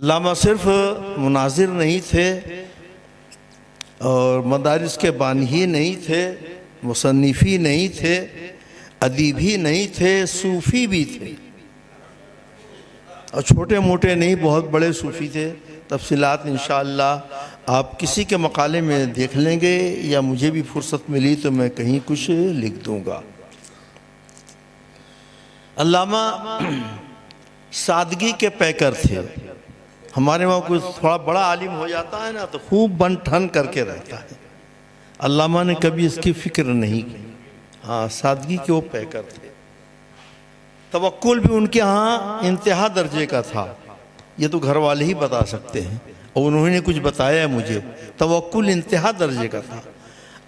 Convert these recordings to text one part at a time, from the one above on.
علامہ صرف مناظر نہیں تھے اور مدارس کے بانی ہی نہیں تھے، مصنفی نہیں تھے، ادیبی نہیں تھے، صوفی بھی تھے، اور چھوٹے موٹے نہیں، بہت بڑے صوفی تھے۔ تفصیلات انشاءاللہ آپ کسی کے مقالے میں دیکھ لیں گے، یا مجھے بھی فرصت ملی تو میں کہیں کچھ لکھ دوں گا۔ علامہ سادگی کے پیکر تھے۔ ہمارے وہاں کوئی تھوڑا بڑا عالم ہو جاتا ہے نا تو خوب بن ٹھن کر کے رہتا ہے، علامہ نے کبھی اس کی فکر نہیں کی۔ ہاں، سادگی کے وہ پیکر تھے۔ توکل بھی ان کے ہاں انتہا درجے کا تھا، یہ تو گھر والے ہی بتا سکتے ہیں، اور انہوں نے کچھ بتایا ہے مجھے۔ توکل انتہا درجے کا تھا۔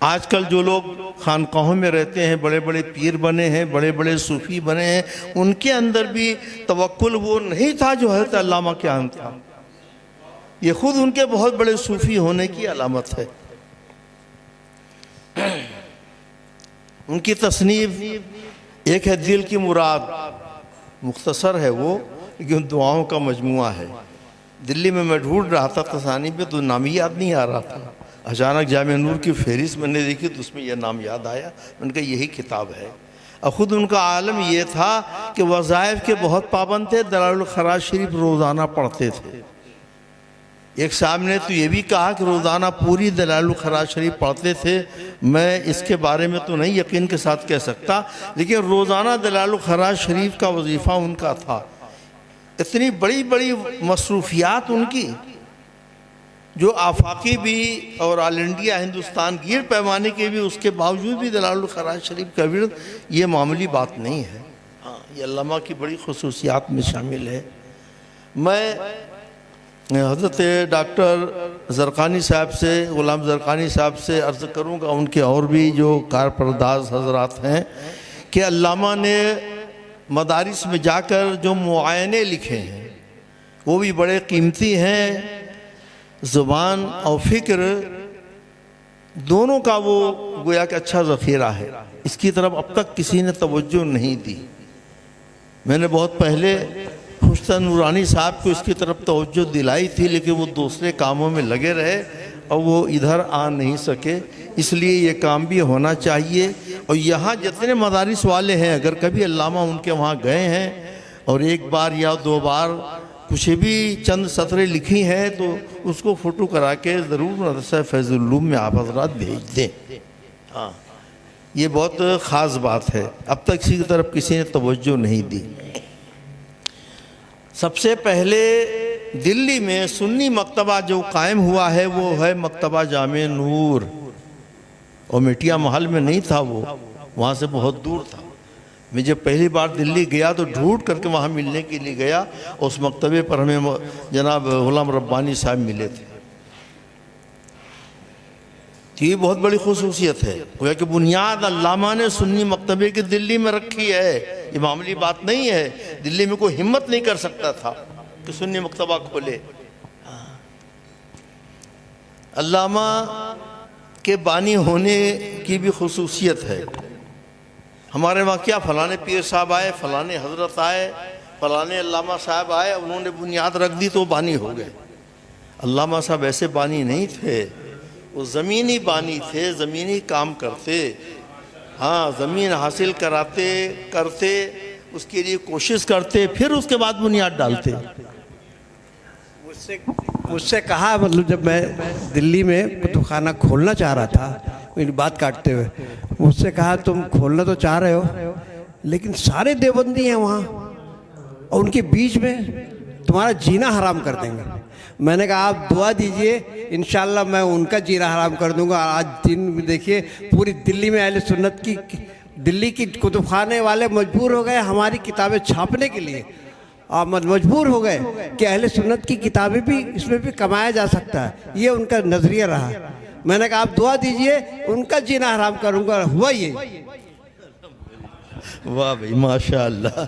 آج کل جو لوگ خانقاہوں میں رہتے ہیں، بڑے بڑے پیر بنے ہیں، بڑے بڑے صوفی بنے ہیں، ان کے اندر بھی توکل وہ نہیں تھا جو حضرت علامہ کے اندر تھا۔ یہ خود ان کے بہت بڑے صوفی ہونے کی علامت ہے۔ ان کی تصنیف ایک ہے دل کی مراد، مختصر ہے وہ، لیکن دعاؤں کا مجموعہ ہے۔ دلی میں ڈھونڈ رہا تھا تصانیف پہ تو نام ہی یاد نہیں آ رہا تھا، اچانک جامع نور کی فہرست میں نے دیکھی تو اس میں یہ نام یاد آیا، ان کا یہی کتاب ہے۔ اور خود ان کا عالم یہ تھا کہ وظائف کے بہت پابند تھے، دلائل الخراج شریف روزانہ پڑھتے تھے۔ ایک صاحب نے تو یہ بھی کہا کہ روزانہ پوری دلائل الخراج شریف پڑھتے تھے۔ میں اس کے بارے میں تو نہیں یقین کے ساتھ کہہ سکتا، لیکن روزانہ دلائل الخراج شریف کا وظیفہ ان کا تھا۔ اتنی بڑی بڑی مصروفیات ان کی، جو آفاقی بھی اور آل انڈیا ہندوستان گیر پیمانے کے بھی، اس کے باوجود بھی دلائل الخراج شریف کا ورد یہ معمولی بات نہیں ہے۔ ہاں، یہ علامہ کی بڑی خصوصیات میں شامل ہے۔ میں حضرت ڈاکٹر زرقانی صاحب سے، غلام زرقانی صاحب سے عرض کروں گا، ان کے اور بھی جو کارپرداز حضرات ہیں، کہ علامہ نے مدارس میں جا کر جو معائنے لکھے ہیں وہ بھی بڑے قیمتی ہیں۔ زبان اور فکر دونوں کا وہ گویا کہ اچھا ذخیرہ ہے، اس کی طرف اب تک کسی نے توجہ نہیں دی۔ میں نے بہت پہلے حسن نورانی صاحب کو اس کی طرف توجہ دلائی تھی، لیکن وہ دوسرے کاموں میں لگے رہے اور وہ ادھر آ نہیں سکے، اس لیے یہ کام بھی ہونا چاہیے۔ اور یہاں جتنے مدارس والے ہیں، اگر کبھی علامہ ان کے وہاں گئے ہیں اور ایک بار یا دو بار کچھ بھی چند سطریں لکھی ہیں تو اس کو فوٹو کرا کے ضرور مدرسہ فیض العلوم میں آپ حضرات بھیج دیں۔ ہاں، یہ بہت خاص بات ہے، اب تک اسی کی طرف کسی نے توجہ نہیں دی۔ سب سے پہلے دلی میں سنی مکتبہ جو قائم ہوا ہے وہ ہے مکتبہ جامع نور، اور میٹیا محل میں نہیں تھا، وہ وہاں سے بہت دور تھا۔ میں جب پہلی بار دلی گیا تو ڈھونڈ کر کے وہاں ملنے کے لیے گیا، اس مکتبے پر ہمیں جناب غلام ربانی صاحب ملے تھے۔ یہ بہت بڑی خصوصیت ہے، گویا کہ بنیاد علامہ نے سنی مکتبے کی دلی میں رکھی ہے، یہ معمولی بات نہیں ہے۔ دلی میں کوئی ہمت نہیں کر سکتا تھا کہ سنی مکتبہ کھولے۔ علامہ کے بانی ہونے کی بھی خصوصیت ہے۔ ہمارے وہاں کیا فلانے پیر صاحب آئے، فلانے حضرت آئے، فلانے علامہ صاحب آئے، انہوں نے بنیاد رکھ دی تو بانی ہو گئے۔ علامہ صاحب ایسے بانی نہیں تھے، وہ زمینی بانی تھے، زمینی کام کرتے۔ ہاں، زمین حاصل کرتے، اس کے لیے کوشش کرتے، پھر اس کے بعد بنیاد ڈالتے۔ مجھ سے کہا، مطلب جب میں دلی میں کتب خانہ کھولنا چاہ رہا تھا، میری بات کاٹتے ہوئے مجھ سے کہا تم کھولنا تو چاہ رہے ہو لیکن سارے دیوبندی ہیں وہاں اور ان کے بیچ میں تمہارا جینا حرام کر دیں گے۔ میں نے کہا آپ دعا دیجئے، انشاءاللہ میں ان کا جینا حرام کر دوں گا۔ آج دن میں دیکھیے پوری دلی میں اہل سنت کی، دلی کی کتب خانے والے مجبور ہو گئے ہماری کتابیں چھاپنے کے لیے، مجبور ہو گئے کہ اہل سنت کی کتابیں بھی اس میں بھی کمایا جا سکتا ہے، یہ ان کا نظریہ رہا۔ میں نے کہا آپ دعا دیجئے ان کا جینا حرام کروں گا، ہوا یہ۔ واہ بھائی، ماشاءاللہ۔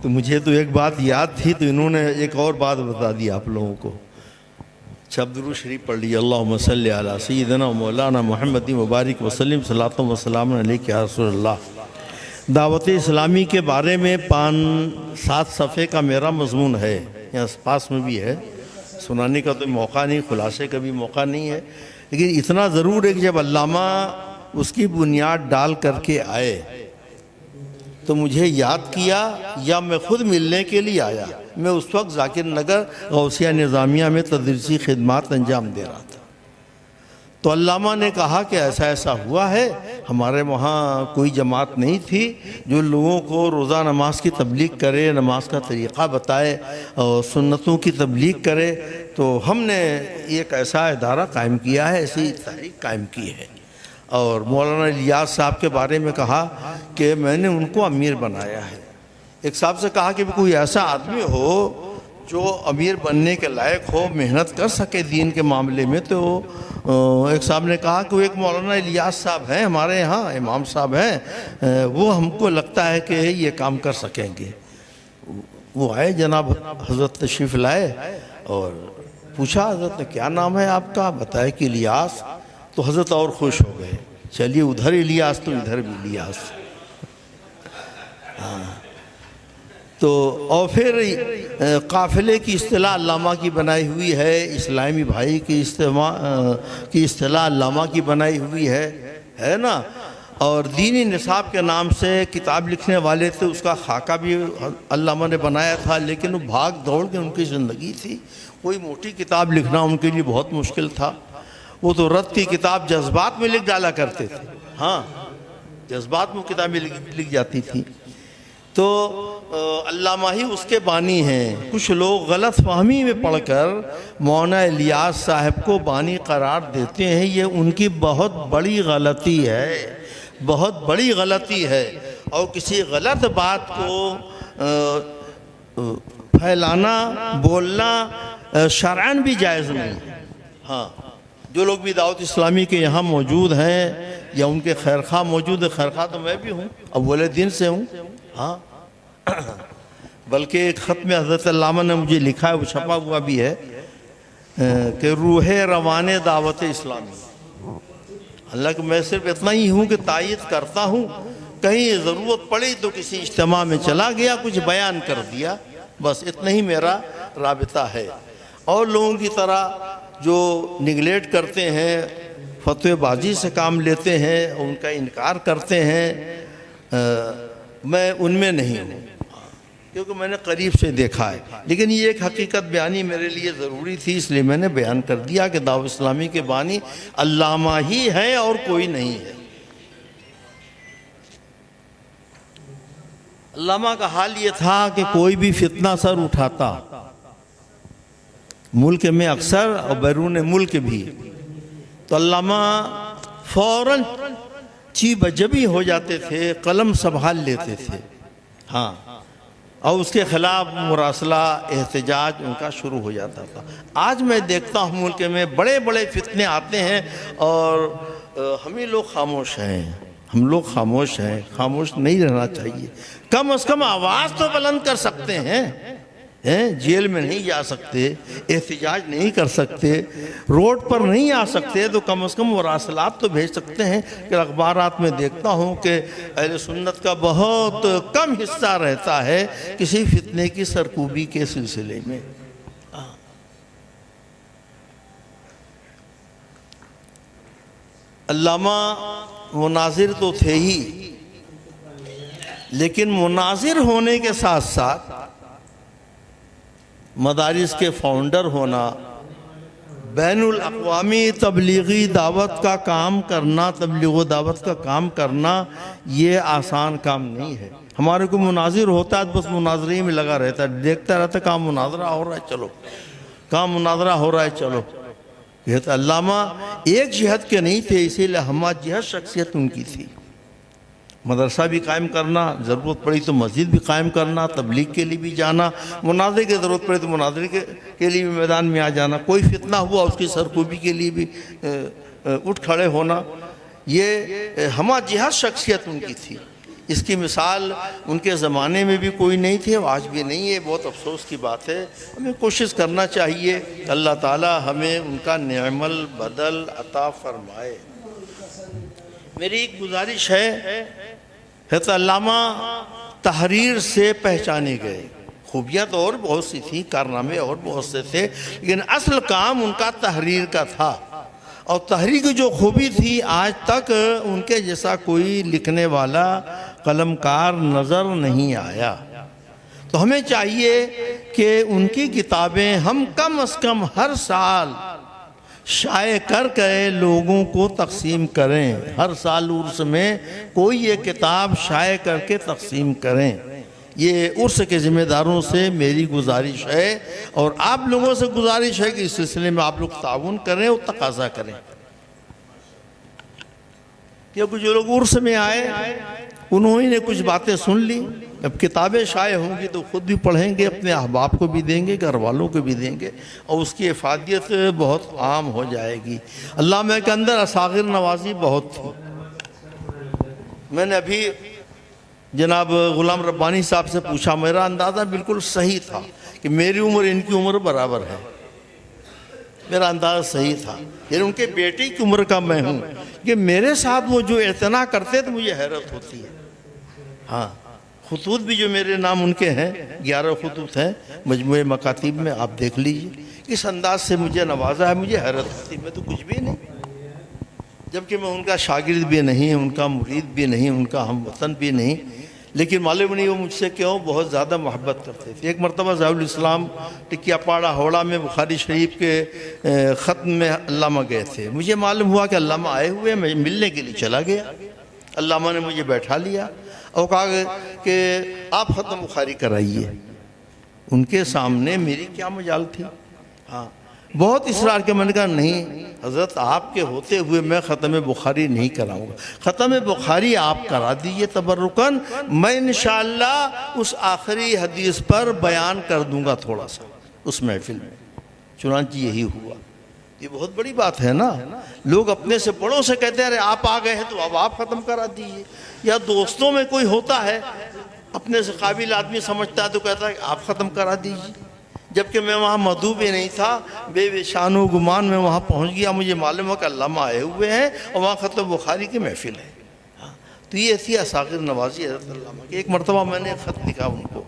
تو مجھے تو ایک بات یاد تھی تو انہوں نے ایک اور بات بتا دی آپ لوگوں کو۔ درود شریف پڑھ لیجیے، اللہم صلی علی سیدنا مولانا محمد مبارک وسلم، صلاۃ و سلام علیک یا رسول اللہ۔ دعوت اسلامی کے بارے میں 5-7 صفحے کا میرا مضمون ہے۔ یہاں پاس میں بھی ہے، سنانے کا تو موقع نہیں، خلاصے کا بھی موقع نہیں ہے، لیکن اتنا ضرور ہے کہ جب علامہ اس کی بنیاد ڈال کر کے آئے تو مجھے یاد کیا یا میں خود ملنے کے لیے آیا۔ میں اس وقت ذاکر نگر غوثیہ نظامیہ میں تدریسی خدمات انجام دے رہا تھا، تو علامہ نے کہا کہ ایسا ایسا ہوا ہے، ہمارے وہاں کوئی جماعت نہیں تھی جو لوگوں کو روزہ نماز کی تبلیغ کرے، نماز کا طریقہ بتائے اور سنتوں کی تبلیغ کرے، تو ہم نے ایک ایسا ادارہ قائم کیا ہے، ایسی تحریک قائم کی ہے۔ اور مولانا الیاس صاحب کے بارے میں کہا کہ میں نے ان کو امیر بنایا ہے۔ ایک صاحب سے کہا کہ کوئی ایسا آدمی ہو جو امیر بننے کے لائق ہو، محنت کر سکے دین کے معاملے میں، تو ایک صاحب نے کہا کہ وہ ایک مولانا الیاس صاحب ہیں ہمارے یہاں، امام صاحب ہیں، وہ ہم کو لگتا ہے کہ یہ کام کر سکیں گے۔ وہ آئے، جناب حضرت تشریف لائے اور پوچھا حضرت نے کیا نام ہے آپ کا، بتایا کہ الیاس، تو حضرت اور خوش ہو گئے، چلیے ادھر الیاس تو ادھر بھی الیاس۔ تو اور پھر قافلے کی اصطلاح علامہ کی بنائی ہوئی ہے، اسلامی بھائی کی اصطلاح علامہ کی بنائی ہوئی ہے نا، اور دینی نصاب کے نام سے کتاب لکھنے والے تھے، اس کا خاکہ بھی علامہ نے بنایا تھا، لیکن وہ بھاگ دوڑ کے ان کی زندگی تھی، کوئی موٹی کتاب لکھنا ان کے لیے بہت مشکل تھا۔ وہ تو رد کی کتاب جذبات میں لکھ ڈالا کرتے تھے، ہاں جذبات میں کتابیں لکھ جاتی تھی۔ تو علامہ ہی اس کے بانی ہیں۔ کچھ لوگ غلط فہمی میں پڑھ کر مولانا الیاس صاحب کو بانی قرار دیتے ہیں، یہ ان کی بہت بڑی غلطی ہے، بہت بڑی غلطی ہے، اور کسی غلط بات کو پھیلانا، بولنا شرعاً بھی جائز نہیں۔ ہاں، جو لوگ بھی دعوت اسلامی کے یہاں موجود ہیں یا ان کے خیرخواہ موجود ہے، خیرخواہ تو میں بھی ہوں، اول دن سے ہوں، ہاں، بلکہ ایک خط میں حضرت علامہ نے مجھے لکھا ہے، وہ چھپا ہوا بھی ہے کہ روح روان دعوت اسلامی۔ اللہ کہ میں صرف اتنا ہی ہوں کہ تائید کرتا ہوں، کہیں ضرورت پڑی تو کسی اجتماع میں چلا گیا، کچھ بیان کر دیا، بس اتنا ہی میرا رابطہ ہے۔ اور لوگوں کی طرح جو نگلیٹ کرتے ہیں، فتوی بازی سے کام لیتے ہیں، ان کا انکار کرتے ہیں، میں ان میں نہیں ہوں، کیونکہ میں نے قریب سے دیکھا ہے۔ لیکن یہ ایک حقیقت بیانی میرے لیے ضروری تھی، اس لیے میں نے بیان کر دیا کہ دعوت اسلامی کے بانی علامہ ہی ہے اور کوئی نہیں ہے۔ علامہ کا حال یہ تھا کہ کوئی بھی فتنہ سر اٹھاتا، ملک میں اکثر اور بیرون ملک بھی، تو علامہ فوراً چی بجبی ہو جاتے تھے، قلم سنبھال لیتے تھے، ہاں، اور اس کے خلاف مراسلہ، احتجاج ان کا شروع ہو جاتا تھا۔ آج میں دیکھتا ہوں ملک میں بڑے بڑے فتنے آتے ہیں اور ہم ہی لوگ خاموش ہیں، ہم لوگ خاموش ہیں۔ خاموش نہیں رہنا چاہیے، کم از کم آواز تو بلند کر سکتے ہیں، جیل میں نہیں جا سکتے، احتجاج نہیں کر سکتے، روڈ پر نہیں آ سکتے، تو کم از کم مراسلات تو بھیج سکتے ہیں۔ کہ اخبارات میں دیکھتا ہوں کہ اہل سنت کا بہت کم حصہ رہتا ہے کسی فتنے کی سرکوبی کے سلسلے میں۔ علامہ مناظر تو تھے ہی، لیکن مناظر ہونے کے ساتھ ساتھ مدارس کے فاؤنڈر ہونا، بین الاقوامی تبلیغی دعوت کا کام کرنا، تبلیغ و دعوت کا کام کرنا، یہ آسان کام نہیں ہے۔ ہمارے کو مناظر ہوتا ہے بس مناظرے میں لگا رہتا ہے، دیکھتا رہتا ہے کام مناظرہ ہو رہا ہے چلو، کام مناظرہ ہو رہا ہے چلو۔ یہ تو علامہ ایک جہت کے نہیں تھے، اسی لیے ہمہ جہت شخصیت ان کی تھی۔ مدرسہ بھی قائم کرنا، ضرورت پڑی تو مسجد بھی قائم کرنا، تبلیغ کے لیے بھی جانا، مناظرے کی ضرورت پڑی تو مناظرے کے لیے بھی میدان میں آ جانا، کوئی فتنہ ہوا اس کی سرکوبی کے لیے بھی اٹھ کھڑے ہونا، یہ ہمہ جہت شخصیت ان کی تھی۔ اس کی مثال ان کے زمانے میں بھی کوئی نہیں تھی، آج بھی نہیں ہے، بہت افسوس کی بات ہے۔ ہمیں کوشش کرنا چاہیے، اللہ تعالی ہمیں ان کا نعم البدل عطا فرمائے۔ میری ایک گزارش ہے، حضرت علامہ تحریر سے پہچانے گئے، خوبیاں تو اور بہت سی تھیں، کارنامے اور بہت سے تھے، لیکن اصل کام ان کا تحریر کا تھا، اور تحریر کی جو خوبی تھی آج تک ان کے جیسا کوئی لکھنے والا قلم کار نظر نہیں آیا۔ تو ہمیں چاہیے کہ ان کی کتابیں ہم کم از کم ہر سال شائع کر کے لوگوں کو تقسیم کریں، ہر سال عرس میں کوئی یہ کتاب شائع کر کے تقسیم کریں۔ یہ عرس کے ذمہ داروں سے میری گزارش ہے، اور آپ لوگوں سے گزارش ہے کہ اس سلسلے میں آپ لوگ تعاون کریں اور تقاضا کریں، کیونکہ جو لوگ عرس میں آئے انہوں نے کچھ باتیں سن لی، اب کتابیں شائع ہوں گی تو خود بھی پڑھیں گے، اپنے احباب کو بھی دیں گے، گھر والوں کو بھی دیں گے، اور اس کی افادیت بہت عام ہو جائے گی۔ علامہ کے اندر اصاغر نوازی بہت تھی۔ میں نے ابھی جناب غلام ربانی صاحب سے پوچھا، میرا اندازہ بالکل صحیح تھا کہ میری عمر ان کی عمر برابر ہے، میرا اندازہ صحیح تھا، یعنی ان کے بیٹے کی عمر کا میں ہوں، کہ میرے ساتھ وہ جو اعتنا کرتے تو مجھے حیرت ہوتی ہے۔ ہاں، خطوط بھی جو میرے نام ان کے ہیں، 11 خطوط ہیں مجموعہ مکاتیب میں، آپ دیکھ لیجئے، اس انداز سے مجھے نوازا ہے، مجھے حیرت ہوتی، میں تو کچھ بھی نہیں، جبکہ میں ان کا شاگرد بھی نہیں، ان کا مرید بھی نہیں، ان کا ہم وطن بھی نہیں، لیکن معلوم نہیں وہ مجھ سے کیوں بہت زیادہ محبت کرتے تھے۔ ایک مرتبہ ضیاء الاسلام ٹکیا پاڑا ہوڑا میں بخاری شریف کے ختم میں علامہ گئے تھے، مجھے معلوم ہوا کہ علامہ آئے ہوئے، میں ملنے کے لیے چلا گیا، علامہ نے مجھے بیٹھا لیا اور کہا کہ آپ ختم بخاری کرائیے۔ ان کے سامنے میری کیا مجال تھی؟ ہاں، بہت اصرار کے، میں نے کہا نہیں حضرت، آپ کے ہوتے ہوئے میں ختم بخاری نہیں کراؤں گا، ختم بخاری آپ کرا دیجئے تبرکاً، میں انشاءاللہ اس آخری حدیث پر بیان کر دوں گا تھوڑا سا اس محفل میں۔ چنانچہ یہی ہوا۔ یہ بہت بڑی بات ہے نا، لوگ اپنے سے بڑوں سے کہتے ہیں ارے آپ آ گئے ہیں تو اب آپ ختم کرا دیجئے، یا دوستوں میں کوئی ہوتا ہے اپنے سے قابل آدمی سمجھتا ہے تو کہتا ہے آپ ختم کرا دیجئے، جبکہ میں وہاں مدعو بھی نہیں تھا، بے شان و گمان میں وہاں پہنچ گیا، مجھے معلوم ہے کہ علامہ آئے ہوئے ہیں اور وہاں ختم بخاری کی محفل ہے۔ تو یہ تھی اصاغر نوازی حضرت علامہ کی۔ ایک مرتبہ میں نے خط لکھا ان کو،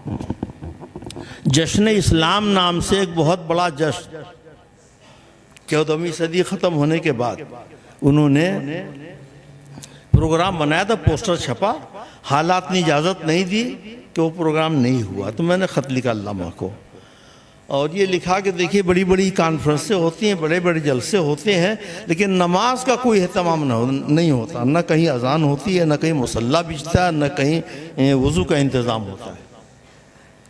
جشن اسلام نام سے ایک بہت بڑا جشن، 14ویں صدی ختم ہونے کے بعد انہوں نے پروگرام بنایا تھا، پوسٹر چھپا، حالات نے اجازت نہیں دی کہ وہ پروگرام نہیں ہوا، تو میں نے خط لکھا علامہ کو، اور یہ لکھا کہ دیکھیے بڑی بڑی کانفرنسیں ہوتی ہیں، بڑے بڑے جلسے ہوتے ہیں، لیکن نماز کا کوئی اہتمام نہیں ہوتا، نہ کہیں اذان ہوتی ہے، نہ کہیں مصلی بجتا ہے، نہ کہیں وضو کا انتظام ہوتا ہے۔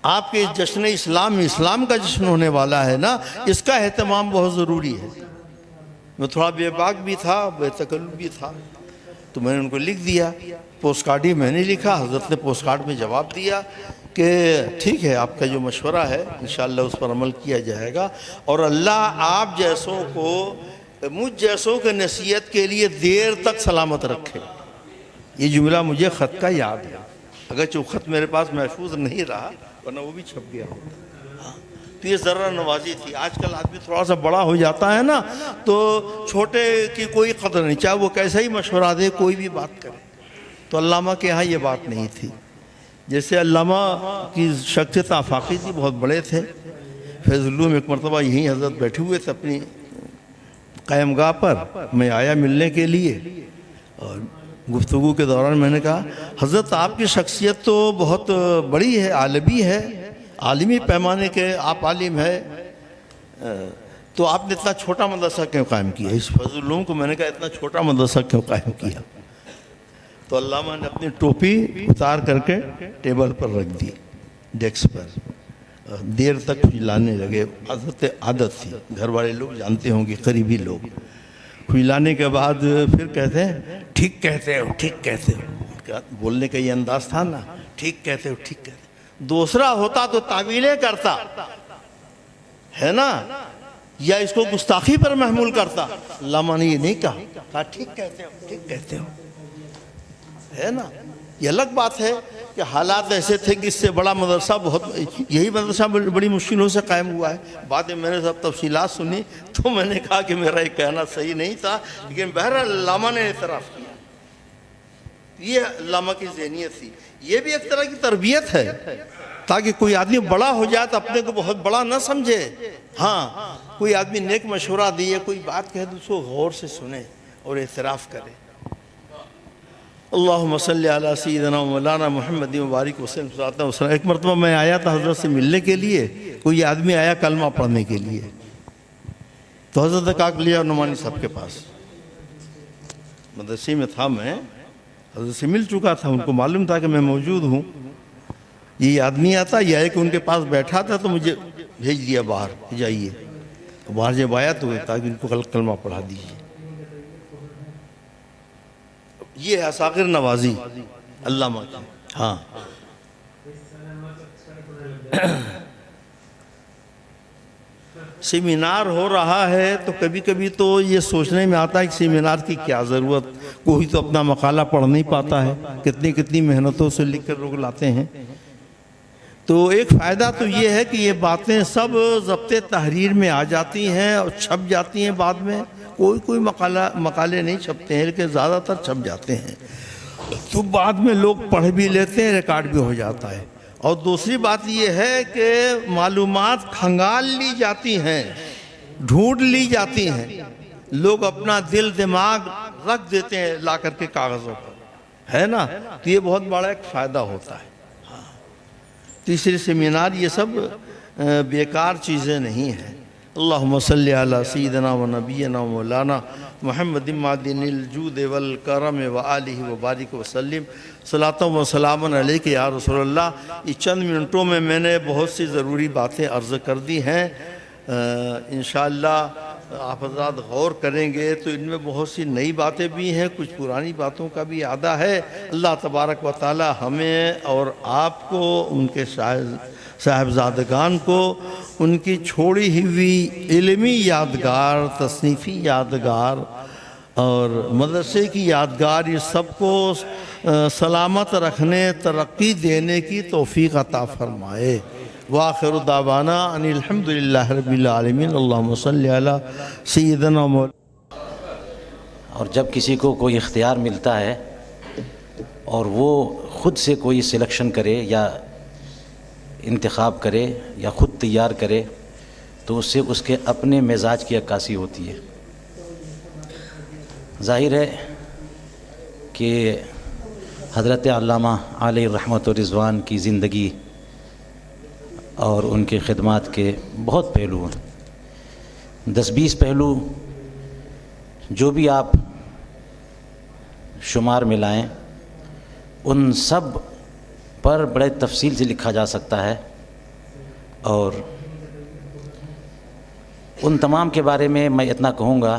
آپ کے جشن اسلام میں اسلام کا جشن ہونے والا ہے نا، اس کا اہتمام بہت ضروری ہے۔ میں تھوڑا بے باک بھی تھا، بے تکلف بھی تھا، تو میں نے ان کو لکھ دیا، پوسٹ کارڈ ہی میں نے لکھا، حضرت نے پوسٹ کارڈ میں جواب دیا کہ ٹھیک ہے، آپ کا جو مشورہ ہے انشاءاللہ اس پر عمل کیا جائے گا، اور اللہ آپ جیسوں کو، مجھ جیسوں کے نصیحت کے لیے دیر تک سلامت رکھے۔ یہ جملہ مجھے خط کا یاد ہے، اگرچہ وہ خط میرے پاس محفوظ نہیں رہا ورنہ وہ بھی چھپ گیا ہوتا۔ تو یہ ذرہ نوازی تھی۔ آج کل آدمی تھوڑا سا بڑا ہو جاتا ہے نا تو چھوٹے کی کوئی قدر نہیں، چاہے وہ کیسا ہی مشورہ دے، کوئی بھی بات کرے۔ تو علامہ کے ہاں یہ بات نہیں تھی۔ جیسے علامہ کی شخصیت آفاقی تھی، بہت بڑے تھے۔ فیض العلوم ایک مرتبہ یہیں حضرت بیٹھے ہوئے تھے اپنی قائم گاہ پر، میں آیا ملنے کے لیے، اور گفتگو کے دوران میں نے کہا حضرت آپ کی شخصیت تو بہت بڑی ہے، عالمی ہے، عالمی پیمانے کے آپ عالم ہے، تو آپ نے اتنا چھوٹا مدرسہ کیوں قائم کیا؟ اس فیض العلوم کو میں نے کہا اتنا چھوٹا مدرسہ کیوں قائم کیا؟ تو علامہ نے اپنی ٹوپی اتار کر کے ٹیبل پر رکھ دی، ڈیسک پر، دیر تک کھجلانے لگے۔ حضرت عادت تھی، گھر والے لوگ جانتے ہوں گے، قریبی لوگ۔ کھجلانے کے بعد پھر کہتے ہیں ٹھیک کہتے ہو، ٹھیک کہتے ہو، بولنے کا یہ انداز تھا نا، ٹھیک کہتے ہو، ٹھیک کہتے ہو۔ دوسرا ہوتا تو تعویلیں کرتا ہے نا، یا اس کو گستاخی پر محمول کرتا۔ علامہ نے یہ نہیں کہا ٹھیک کہتے ہو، ٹھیک کہتے ہو، ہے نا۔ یہ الگ بات ہے کہ حالات ایسے تھے کہ اس سے بڑا مدرسہ بہت، یہی مدرسہ بڑی مشکلوں سے قائم ہوا ہے۔ بعد میں نے سب تفصیلات سنی تو میں نے کہا کہ میرا یہ کہنا صحیح نہیں تھا، لیکن بہرحال علامہ نے اعتراف کیا۔ یہ علامہ کی ذہنیت تھی، یہ بھی ایک طرح کی تربیت ہے۔ تاکہ کوئی آدمی بڑا ہو جائے تو اپنے کو بہت بڑا نہ سمجھے. ہاں کوئی آدمی نیک مشورہ دیے، کوئی بات کہے تو اس کو غور سے سنے اور اعتراف کرے. اللہم صلی علی سیدنا مولانا محمد مبارک وسلم. ایک مرتبہ میں آیا تھا حضرت سے ملنے کے لیے، کوئی آدمی آیا کلمہ پڑھنے کے لیے، تو حضرت کاک لیا نعمانی صاحب کے پاس مدرسے میں تھا، میں حضرت سے مل چکا تھا، ان کو معلوم تھا کہ میں موجود ہوں. یہ آدمی آتا، یہ آئے کہ ان کے پاس بیٹھا تھا تو مجھے بھیج دیا باہر، جائیے. باہر جب آیا تو کہا کہ ان کو کلمہ پڑھا دیجیے. یہ ہے اساغر نوازی علامہ کی. ہاں سیمینار ہو رہا ہے تو کبھی کبھی تو یہ سوچنے میں آتا ہے کہ سیمینار کی کیا ضرورت، کوئی تو اپنا مقالہ پڑھ نہیں پاتا ہے، کتنی محنتوں سے لکھ کر لوگ لاتے ہیں. تو ایک فائدہ تو یہ ہے کہ یہ باتیں سب ضبط تحریر میں آ جاتی ہیں اور چھپ جاتی ہیں بعد میں. کوئی مقالے نہیں چھپتے ہیں لیکن زیادہ تر چھپ جاتے ہیں، تو بعد میں لوگ پڑھ بھی لیتے ہیں، ریکارڈ بھی ہو جاتا ہے. اور دوسری بات یہ ہے کہ معلومات کھنگال لی جاتی ہیں، ڈھونڈ لی جاتی ہیں، لوگ اپنا دل دماغ رکھ دیتے ہیں لا کر کے کاغذوں پر، ہے نا. تو یہ بہت بڑا ایک فائدہ ہوتا ہے. تیسری سیمینار یہ سب بیکار چیزیں نہیں ہیں. اللہم صلی علی سیدنا و نبینا و مولانا محمد معدن الجود والکرم و آلہ و بارک وسلم. صلاۃ و سلام علیک یا رسول اللہ. یہ چند منٹوں میں نے بہت سی ضروری باتیں عرض کر دی ہیں. انشاءاللہ آپ حضرات غور کریں گے تو ان میں بہت سی نئی باتیں بھی ہیں، کچھ پرانی باتوں کا بھی اعادہ ہے. اللہ تبارک و تعالی ہمیں اور آپ کو، ان کے صاحبزادگان کو، ان کی چھوڑی ہوئی علمی یادگار، تصنیفی یادگار اور مدرسے کی یادگار، یہ سب کو سلامت رکھنے، ترقی دینے کی توفیق عطا فرمائے. وآخر دعوانا ان الحمدللہ رب العالمین. اللہم صلی علی سیدنا مولانا. اور جب کسی کو کوئی اختیار ملتا ہے اور وہ خود سے کوئی سلیکشن کرے یا انتخاب کرے یا خود تیار کرے تو اس سے اس کے اپنے مزاج کی عکاسی ہوتی ہے. ظاہر ہے کہ حضرت علامہ علیہ رحمت و رضوان کی زندگی اور ان کے خدمات کے بہت پہلو ہیں. 10-20 پہلو جو بھی آپ شمار میں لائیں ان سب پر بڑے تفصیل سے لکھا جا سکتا ہے. اور ان تمام کے بارے میں میں اتنا کہوں گا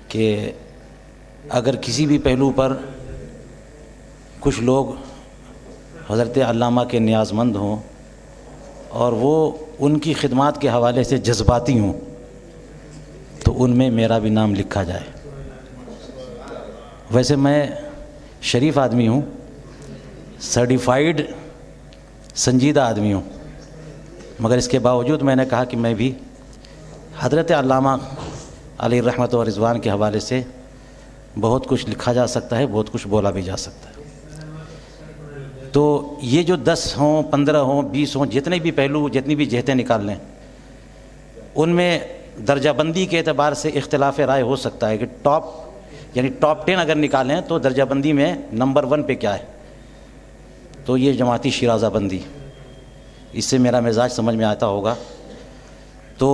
کہ اگر کسی بھی پہلو پر کچھ لوگ حضرت علامہ کے نیاز مند ہوں اور وہ ان کی خدمات کے حوالے سے جذباتی ہوں تو ان میں میرا بھی نام لکھا جائے. ویسے میں شریف آدمی ہوں، سرٹیفائیڈ سنجیدہ آدمی ہوں، مگر اس کے باوجود میں نے کہا کہ میں بھی حضرت علامہ علیہ رحمت و رضوان کے حوالے سے بہت کچھ لکھا جا سکتا ہے، بہت کچھ بولا بھی جا سکتا ہے. تو یہ جو 10 ہوں، 15 ہوں، 20 ہوں، جتنے بھی پہلو، جتنی بھی جہتیں نکال لیں، ان میں درجہ بندی کے اعتبار سے اختلاف رائے ہو سکتا ہے کہ ٹاپ 10 اگر نکالیں تو درجہ بندی میں نمبر 1 پہ کیا ہے. تو یہ جماعتی شیرازہ بندی، اس سے میرا مزاج سمجھ میں آتا ہوگا. تو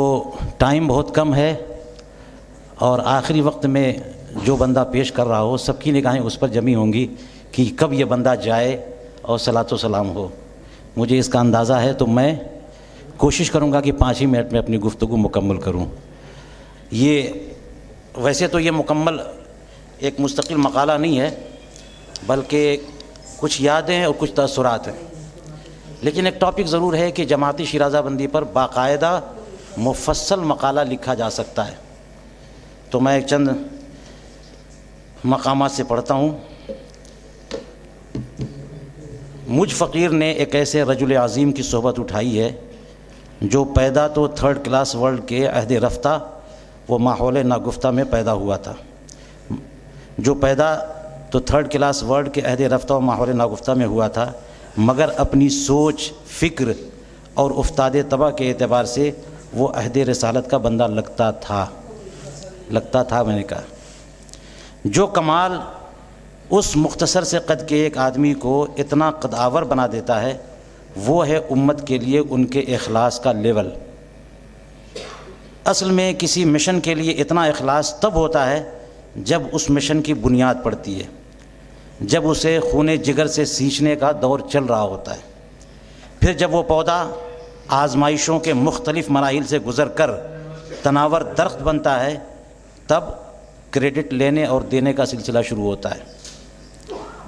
ٹائم بہت کم ہے اور آخری وقت میں جو بندہ پیش کر رہا ہو سب کی نگاہیں اس پر جمی ہوں گی کہ کب یہ بندہ جائے اور صلاۃ و سلام ہو. مجھے اس کا اندازہ ہے تو میں کوشش کروں گا کہ 5 ہی منٹ میں اپنی گفتگو مکمل کروں. یہ ویسے تو یہ مکمل ایک مستقل مقالہ نہیں ہے بلکہ کچھ یادیں اور کچھ تاثرات ہیں، لیکن ایک ٹاپک ضرور ہے کہ جماعتی شیرازہ بندی پر باقاعدہ مفصل مقالہ لکھا جا سکتا ہے. تو میں ایک چند مقامات سے پڑھتا ہوں. مجھ فقیر نے ایک ایسے رجل عظیم کی صحبت اٹھائی ہے جو پیدا تو 3rd کلاس ورلڈ کے عہد رفتہ و ماحول ناگفتہ میں پیدا ہوا تھا، جو پیدا تو 3rd کلاس ورلڈ کے عہد رفتہ و ماحول ناگفتہ میں ہوا تھا، مگر اپنی سوچ، فکر اور افتاد طبع کے اعتبار سے وہ عہد رسالت کا بندہ لگتا تھا میں نے کہا۔ جو کمال اس مختصر سے قد کے ایک آدمی کو اتنا قدآور بنا دیتا ہے وہ ہے امت کے لیے ان کے اخلاص کا لیول۔ اصل میں کسی مشن کے لیے اتنا اخلاص تب ہوتا ہے جب اس مشن کی بنیاد پڑتی ہے، جب اسے خون جگر سے سینچنے کا دور چل رہا ہوتا ہے، پھر جب وہ پودا آزمائشوں کے مختلف مراحل سے گزر کر تناور درخت بنتا ہے، تب کریڈٹ لینے اور دینے کا سلسلہ شروع ہوتا ہے۔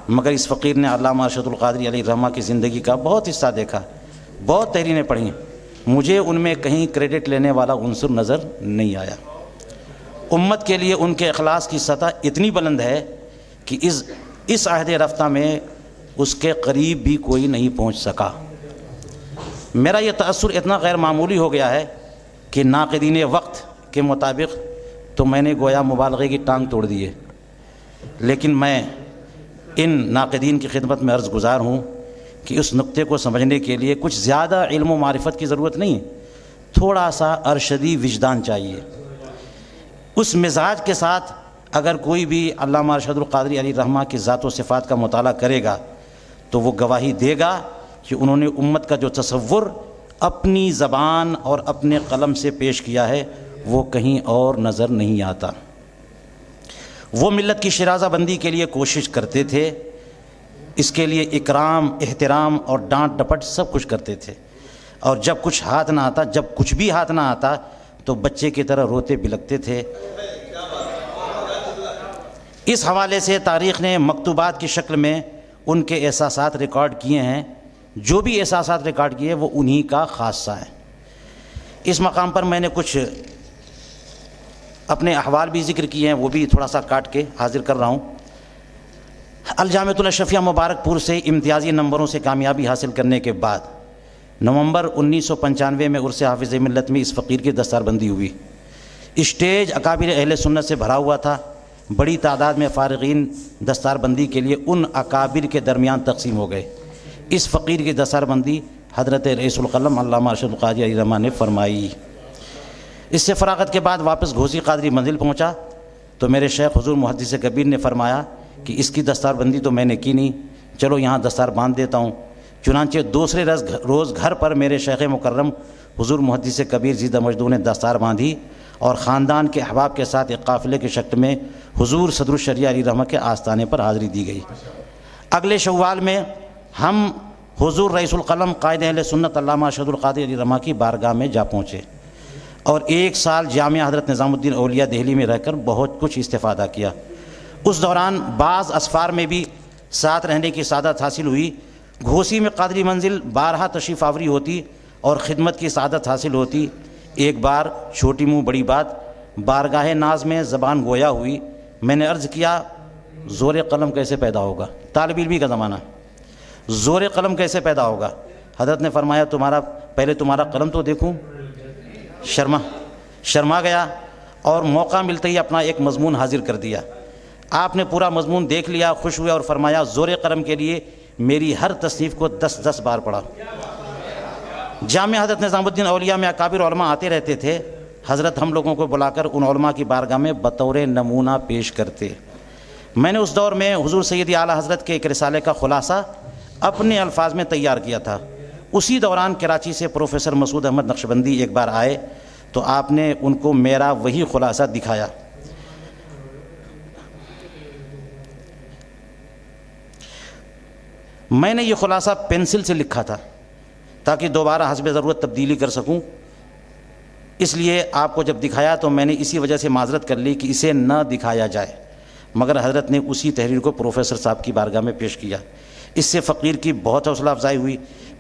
مگر اس فقیر نے علامہ ارشد القادری علیہ الرحمہ کی زندگی کا بہت حصہ دیکھا، بہت تحریریں پڑھیں، مجھے ان میں کہیں کریڈٹ لینے والا عنصر نظر نہیں آیا۔ امت کے لیے ان کے اخلاص کی سطح اتنی بلند ہے کہ اس عہد رفتہ میں اس کے قریب بھی کوئی نہیں پہنچ سکا۔ میرا یہ تأثر اتنا غیر معمولی ہو گیا ہے کہ ناقدین وقت کے مطابق تو میں نے گویا مبالغے کی ٹانگ توڑ دی ہے، لیکن میں ان ناقدین کی خدمت میں عرض گزار ہوں کہ اس نقطے کو سمجھنے کے لیے کچھ زیادہ علم و معرفت کی ضرورت نہیں، تھوڑا سا ارشدی وجدان چاہیے۔ اس مزاج کے ساتھ اگر کوئی بھی علامہ ارشد القادری علیہ الرحمہ کی ذات و صفات کا مطالعہ کرے گا تو وہ گواہی دے گا کہ انہوں نے امت کا جو تصور اپنی زبان اور اپنے قلم سے پیش کیا ہے وہ کہیں اور نظر نہیں آتا۔ وہ ملت کی شرازہ بندی کے لیے کوشش کرتے تھے، اس کے لیے اکرام، احترام اور ڈانٹ ڈپٹ سب کچھ کرتے تھے، اور جب کچھ بھی ہاتھ نہ آتا تو بچے کی طرح روتے بلکتے تھے۔ اس حوالے سے تاریخ نے مکتوبات کی شکل میں ان کے احساسات ریکارڈ کیے ہیں، جو بھی احساسات ریکارڈ کیے وہ انہی کا خاصہ ہے۔ اس مقام پر میں نے کچھ اپنے احوال بھی ذکر کیے ہیں، وہ بھی تھوڑا سا کاٹ کے حاضر کر رہا ہوں۔ الجامعۃ الاشرفیہ مبارک پور سے امتیازی نمبروں سے کامیابی حاصل کرنے کے بعد نومبر 1995 میں عرس حافظ ملت میں اس فقیر کی دستار بندی ہوئی۔ اسٹیج اکابر اہل سنت سے بھرا ہوا تھا، بڑی تعداد میں فارغین دستار بندی کے لیے ان اکابر کے درمیان تقسیم ہو گئے۔ اس فقیر کی دستار بندی حضرت رئیس القلم علامہ ارشد القادری علیہ الرحمہ نے فرمائی۔ اس سے فراغت کے بعد واپس گھوسی قادری منزل پہنچا تو میرے شیخ حضور محدث کبیر نے فرمایا کہ اس کی دستار بندی تو میں نے کی نہیں، چلو یہاں دستار باندھ دیتا ہوں۔ چنانچہ دوسرے روز گھر پر میرے شیخ مکرم حضور محدث کبیر زیدہ مجدو نے دستار باندھی اور خاندان کے احباب کے ساتھ ایک قافلے کی شکل میں حضور صدر الشریعہ علیہ الرحمہ کے آستانے پر حاضری دی گئی۔ اگلے شوال میں ہم حضور رئیس القلم قائد اہل سنت علامہ ارشد القادری علیہ الرحمہ کی بارگاہ میں جا پہنچے اور 1 سال جامعہ حضرت نظام الدین اولیاء دہلی میں رہ کر بہت کچھ استفادہ کیا۔ اس دوران بعض اسفار میں بھی ساتھ رہنے کی سعادت حاصل ہوئی۔ گھوسی میں قادری منزل بارہا تشریف آوری ہوتی اور خدمت کی سعادت حاصل ہوتی۔ ایک بار چھوٹی منہ بڑی بات، بارگاہ ناز میں زبان گویا ہوئی۔ میں نے عرض کیا زور قلم کیسے پیدا ہوگا؟ طالب علمی کا زمانہ، زور قلم کیسے پیدا ہوگا؟ حضرت نے فرمایا پہلے تمہارا قلم تو دیکھوں۔ شرما گیا اور موقع ملتے ہی اپنا ایک مضمون حاضر کر دیا۔ آپ نے پورا مضمون دیکھ لیا، خوش ہوئے اور فرمایا زور قلم کے لیے میری ہر تصنیف کو 10 بار پڑھا۔ جامعہ حضرت نظام الدین اولیاء میں اکابر علماء آتے رہتے تھے، حضرت ہم لوگوں کو بلا کر ان علماء کی بارگاہ میں بطور نمونہ پیش کرتے۔ میں نے اس دور میں حضور سیدی اعلیٰ حضرت کے ایک رسالے کا خلاصہ اپنے الفاظ میں تیار کیا تھا۔ اسی دوران کراچی سے پروفیسر مسعود احمد نقشبندی ایک بار آئے تو آپ نے ان کو میرا وہی خلاصہ دکھایا۔ میں نے یہ خلاصہ پینسل سے لکھا تھا تاکہ دوبارہ حسب ضرورت تبدیلی کر سکوں، اس لیے آپ کو جب دکھایا تو میں نے اسی وجہ سے معذرت کر لی کہ اسے نہ دکھایا جائے، مگر حضرت نے اسی تحریر کو پروفیسر صاحب کی بارگاہ میں پیش کیا۔ اس سے فقیر کی بہت حوصلہ افزائی ہوئی۔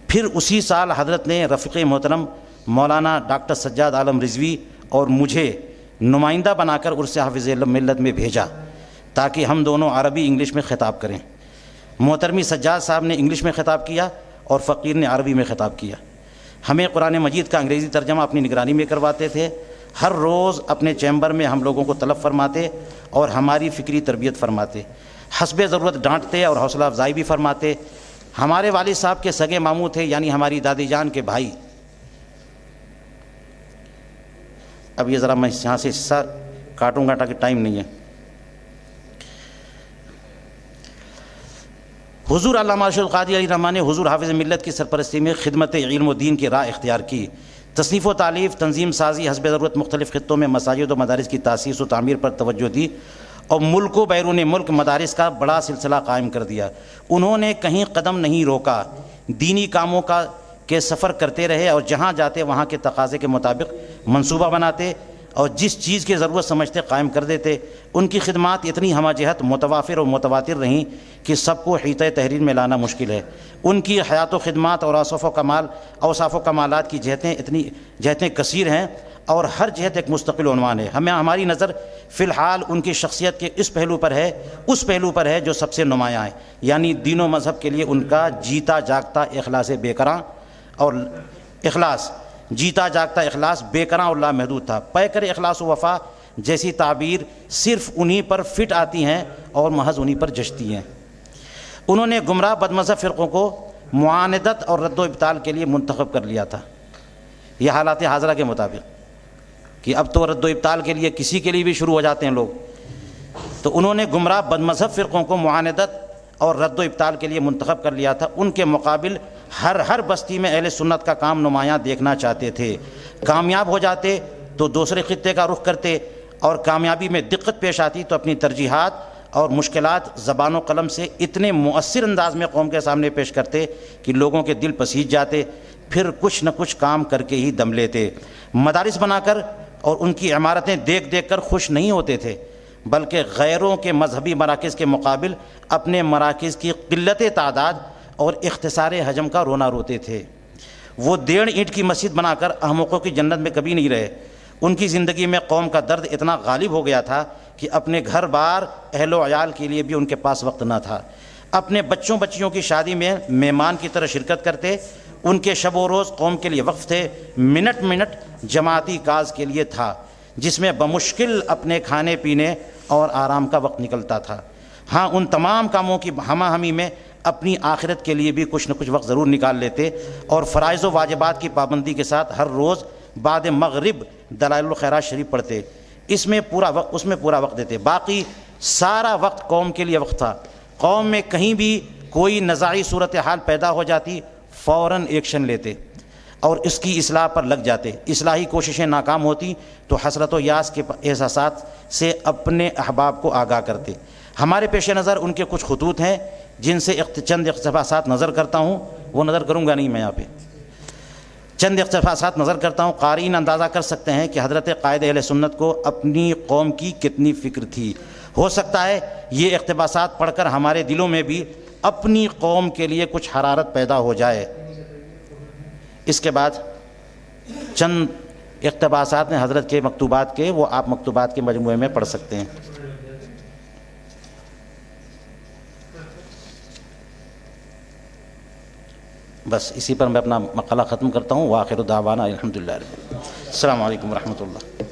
پھر اسی سال حضرت نے رفیق محترم مولانا ڈاکٹر سجاد عالم رضوی اور مجھے نمائندہ بنا کر عرس حافظ ملت میں بھیجا تاکہ ہم دونوں عربی انگلش میں خطاب کریں۔ محترمی سجاد صاحب نے انگلش میں خطاب کیا اور فقیر نے عربی میں خطاب کیا۔ ہمیں قرآن مجید کا انگریزی ترجمہ اپنی نگرانی میں کرواتے تھے۔ ہر روز اپنے چیمبر میں ہم لوگوں کو طلب فرماتے اور ہماری فکری تربیت فرماتے، حسب ضرورت ڈانٹتے اور حوصلہ افزائی بھی فرماتے۔ ہمارے والد صاحب کے سگے ماموں تھے، یعنی ہماری دادی جان کے بھائی. اب یہ ذرا میں یہاں سے حصہ کاٹوں گا تاکہ ٹائم نہیں ہے. حضور علامہ ارشد القادری علیہ الرحمٰن نے حضور حافظ ملت کی سرپرستی میں خدمت علم و دین کی راہ اختیار کی. تصنیف و تالیف، تنظیم سازی، حسب ضرورت مختلف خطوں میں مساجد و مدارس کی تاسیس و تعمیر پر توجہ دی اور ملک و بیرون ملک مدارس کا بڑا سلسلہ قائم کر دیا. انہوں نے کہیں قدم نہیں روکا، دینی کاموں کے سفر کرتے رہے اور جہاں جاتے وہاں کے تقاضے کے مطابق منصوبہ بناتے اور جس چیز کی ضرورت سمجھتے قائم کر دیتے. ان کی خدمات اتنی ہمہ جہت، متوافر اور متواتر رہیں کہ سب کو حیطۂ تحریر میں لانا مشکل ہے. ان کی حیات و خدمات اور اوصاف و کمالات کی جہتیں کثیر ہیں اور ہر جہت ایک مستقل عنوان ہے. ہماری نظر فی الحال ان کی شخصیت کے اس پہلو پر ہے جو سب سے نمایاں ہے، یعنی دین و مذہب کے لیے ان کا جیتا جاگتا اخلاص بے کراں اور لامحدود تھا. پیکر اخلاص و وفا جیسی تعبیر صرف انہی پر فٹ آتی ہیں اور محض انہی پر جچتی ہیں. انہوں نے گمراہ بد مذہب فرقوں کو معاندت اور رد و ابطال کے لیے منتخب کر لیا تھا. یہ حالات حاضرہ کے مطابق کہ اب تو رد و ابطال کے لیے کسی کے لیے بھی شروع ہو جاتے ہیں لوگ. تو انہوں نے گمراہ بد مذہب فرقوں کو معاندت اور رد و ابطال کے لیے منتخب کر لیا تھا. ان کے مقابل ہر بستی میں اہل سنت کا کام نمایاں دیکھنا چاہتے تھے. کامیاب ہو جاتے تو دوسرے خطے کا رخ کرتے اور کامیابی میں دقت پیش آتی تو اپنی ترجیحات اور مشکلات زبان و قلم سے اتنے مؤثر انداز میں قوم کے سامنے پیش کرتے کہ لوگوں کے دل پسیج جاتے. پھر کچھ نہ کچھ کام کر کے ہی دم لیتے. مدارس بنا کر اور ان کی عمارتیں دیکھ کر خوش نہیں ہوتے تھے، بلکہ غیروں کے مذہبی مراکز کے مقابل اپنے مراکز کی قلت تعداد اور اختصار حجم کا رونا روتے تھے. وہ 1.5 اینٹ کی مسجد بنا کر احمقوں کی جنت میں کبھی نہیں رہے. ان کی زندگی میں قوم کا درد اتنا غالب ہو گیا تھا کہ اپنے گھر بار اہل و عیال کے لیے بھی ان کے پاس وقت نہ تھا. اپنے بچیوں کی شادی میں مہمان کی طرح شرکت کرتے. ان کے شب و روز قوم کے لیے وقف تھے. منٹ جماعتی کاز کے لیے تھا جس میں بمشکل اپنے کھانے پینے اور آرام کا وقت نکلتا تھا. ہاں، ان تمام کاموں کی ہمہ ہمی میں اپنی آخرت کے لیے بھی کچھ نہ کچھ وقت ضرور نکال لیتے اور فرائض و واجبات کی پابندی کے ساتھ ہر روز بعد مغرب دلائل الخیرات شریف پڑھتے. اس میں پورا وقت دیتے. باقی سارا وقت قوم کے لیے وقت تھا. قوم میں کہیں بھی کوئی نزاعی صورتحال پیدا ہو جاتی فوراً ایکشن لیتے اور اس کی اصلاح پر لگ جاتے. اصلاحی کوششیں ناکام ہوتی تو حسرت و یاس کے احساسات سے اپنے احباب کو آگاہ کرتے. ہمارے پیش نظر ان کے کچھ خطوط ہیں جن سے چند اقتباسات نظر کرتا ہوں. وہ نظر کروں گا نہیں میں یہاں پہ، چند اقتباسات نظر کرتا ہوں. قارئین اندازہ کر سکتے ہیں کہ حضرت قائد اہل سنت کو اپنی قوم کی کتنی فکر تھی. ہو سکتا ہے یہ اقتباسات پڑھ کر ہمارے دلوں میں بھی اپنی قوم کے لیے کچھ حرارت پیدا ہو جائے. اس کے بعد چند اقتباسات ہیں حضرت کے مکتوبات کے، وہ آپ مکتوبات کے مجموعے میں پڑھ سکتے ہیں. بس اسی پر میں اپنا مقالہ ختم کرتا ہوں. وآخر دعوانا الحمدللہ. السلام علیکم ورحمۃ اللہ.